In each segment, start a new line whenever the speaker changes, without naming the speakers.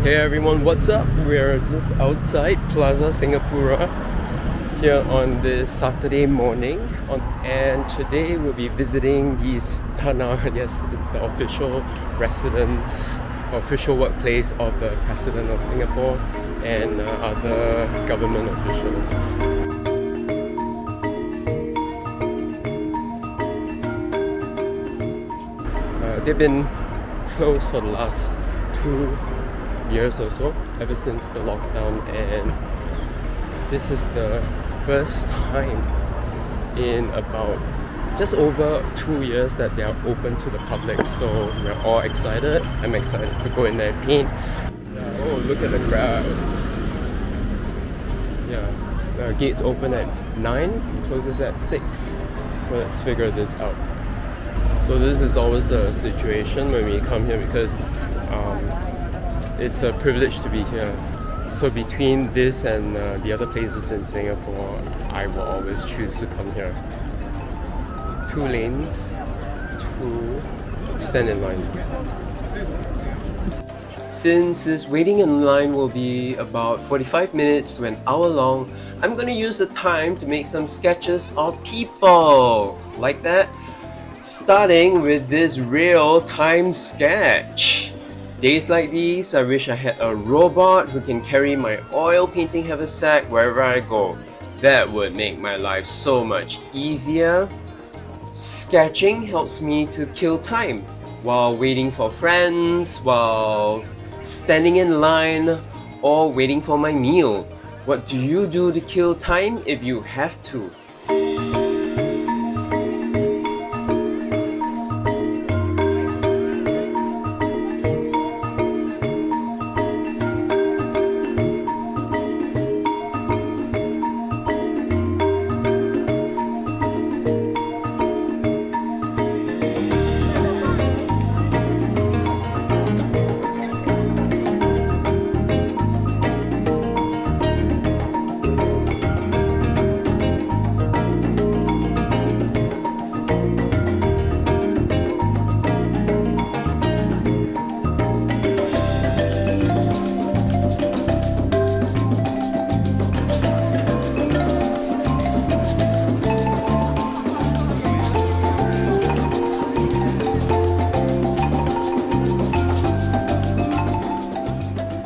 Hey everyone, what's up? We're just outside Plaza Singapura here on this Saturday morning and today we'll be visiting the Istana. Yes, it's the official residence, official workplace of the President of Singapore and other government officials. They've been closed for the last 2 years or so, ever since the lockdown, and this is the first time in about just over 2 years that they are open to the public, so we're all excited. I'm excited to go in there and paint. Oh, look at the crowd. Yeah, the gates open at 9, closes at 6, so let's figure this out. So this is always the situation when we come here because it's a privilege to be here. So between this and the other places in Singapore, I will always choose to come here. 2 lanes to stand in line. Since this waiting in line will be about 45 minutes to an hour long, I'm gonna use the time to make some sketches of people. Like that? Starting with this real-time sketch. Days like these, I wish I had a robot who can carry my oil painting haversack wherever I go. That would make my life so much easier. Sketching helps me to kill time while waiting for friends, while standing in line, or waiting for my meal. What do you do to kill time if you have to?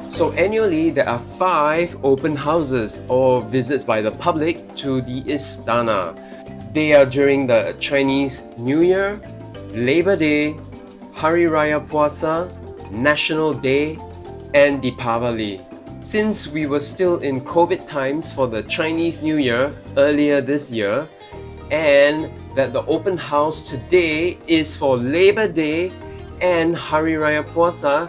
So annually, there are 5 open houses or visits by the public to the Istana. They are during the Chinese New Year, Labor Day, Hari Raya Puasa, National Day, and Deepavali. Since we were still in COVID times for the Chinese New Year earlier this year, and that the open house today is for Labor Day and Hari Raya Puasa,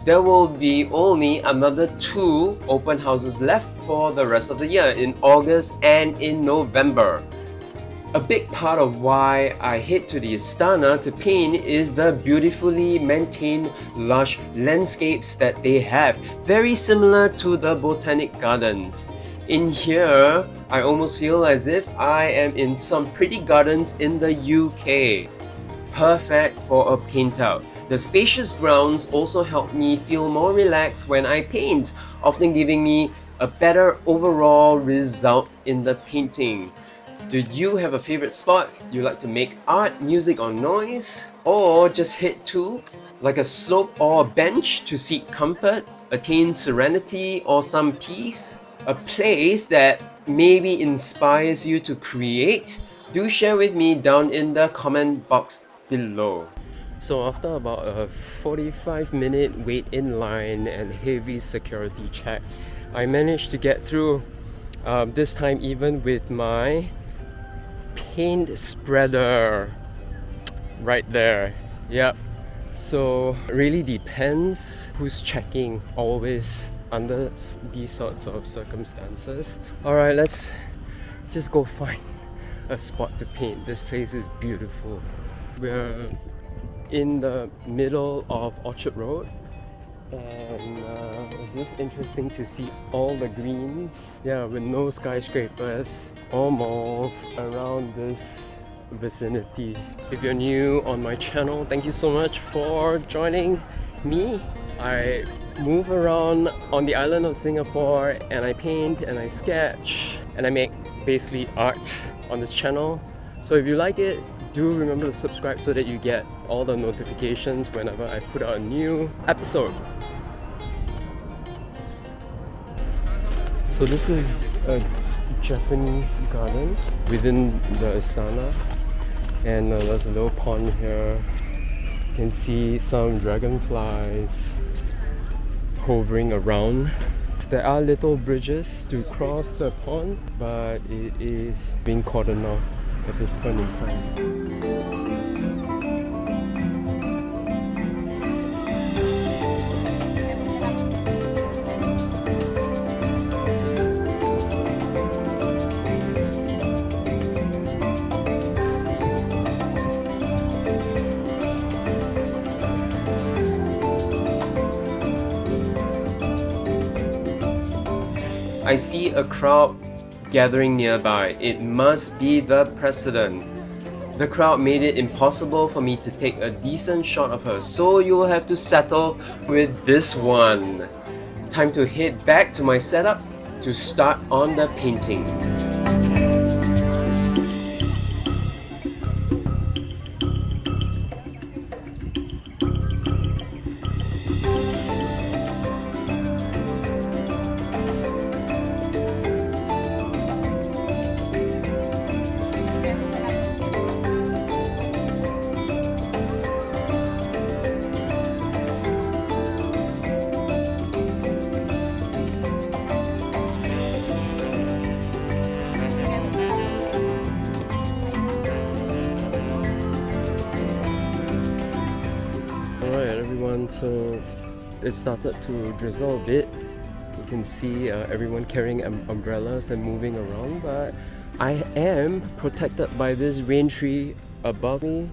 there will be only another 2 open houses left for the rest of the year in August and in November. A big part of why I head to the Istana to paint is the beautifully maintained lush landscapes that they have, very similar to the Botanic Gardens. In here, I almost feel as if I am in some pretty gardens in the UK. Perfect for a paint out. The spacious grounds also help me feel more relaxed when I paint, often giving me a better overall result in the painting. Do you have a favorite spot you like to make art, music, or noise? Or just head to, like a slope or a bench to seek comfort, attain serenity, or some peace? A place that maybe inspires you to create? Do share with me down in the comment box below. So after about a 45-minute wait in line and heavy security check, I managed to get through, this time even with my paint spreader right there. Yep. So it really depends who's checking always under these sorts of circumstances. Alright, let's just go find a spot to paint. This place is beautiful. We're in the middle of Orchard Road, and it's just interesting to see all the greens, with no skyscrapers or malls around this vicinity. If you're new on my channel, thank you so much for joining me. I move around on the island of Singapore, and I paint and I sketch and I make basically art on this channel. So if you like it, do remember to subscribe so that you get all the notifications whenever I put out a new episode. So this is a Japanese garden within the Istana, and there's a little pond here. You can see some dragonflies hovering around. There are little bridges to cross the pond, but it is being cordoned off at this point in time. I see a crowd gathering nearby. It must be the president. The crowd made it impossible for me to take a decent shot of her, so you will have to settle with this one. Time to head back to my setup to start on the painting. Alright everyone, so it started to drizzle a bit. You can see everyone carrying umbrellas and moving around, but I am protected by this rain tree above me.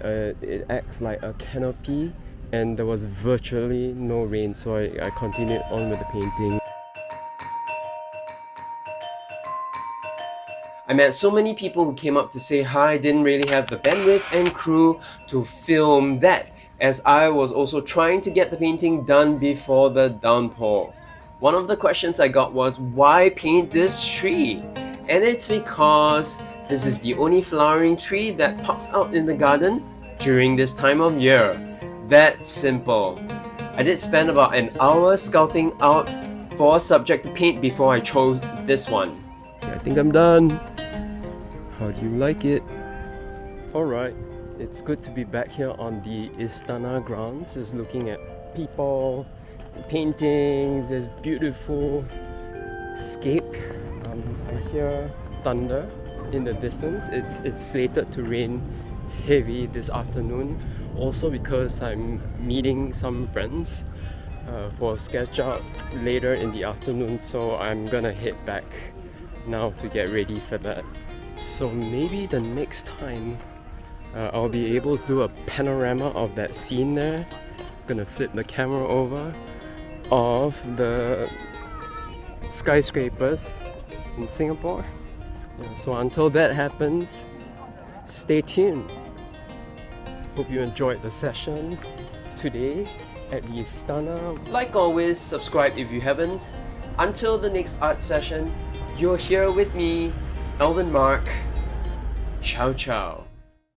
It acts like a canopy, and there was virtually no rain, so I continued on with the painting. I met so many people who came up to say hi. Didn't really have the bandwidth and crew to film that, as I was also trying to get the painting done before the downpour. One of the questions I got was, why paint this tree? And it's because this is the only flowering tree that pops out in the garden during this time of year. That simple. I did spend about an hour scouting out for a subject to paint before I chose this one. I think I'm done. How do you like it? Alright. It's good to be back here on the Istana grounds, just looking at people, painting, this beautiful scape. I hear thunder in the distance. It's slated to rain heavy this afternoon, also because I'm meeting some friends for a sketch out later in the afternoon, so I'm gonna head back now to get ready for that. So maybe the next time I'll be able to do a panorama of that scene there. I'm gonna flip the camera over of the skyscrapers in Singapore. Yeah, so until that happens, stay tuned. Hope you enjoyed the session today at the Istana. Like always, subscribe if you haven't. Until the next art session, you're here with me, Alvin Mark. Ciao ciao.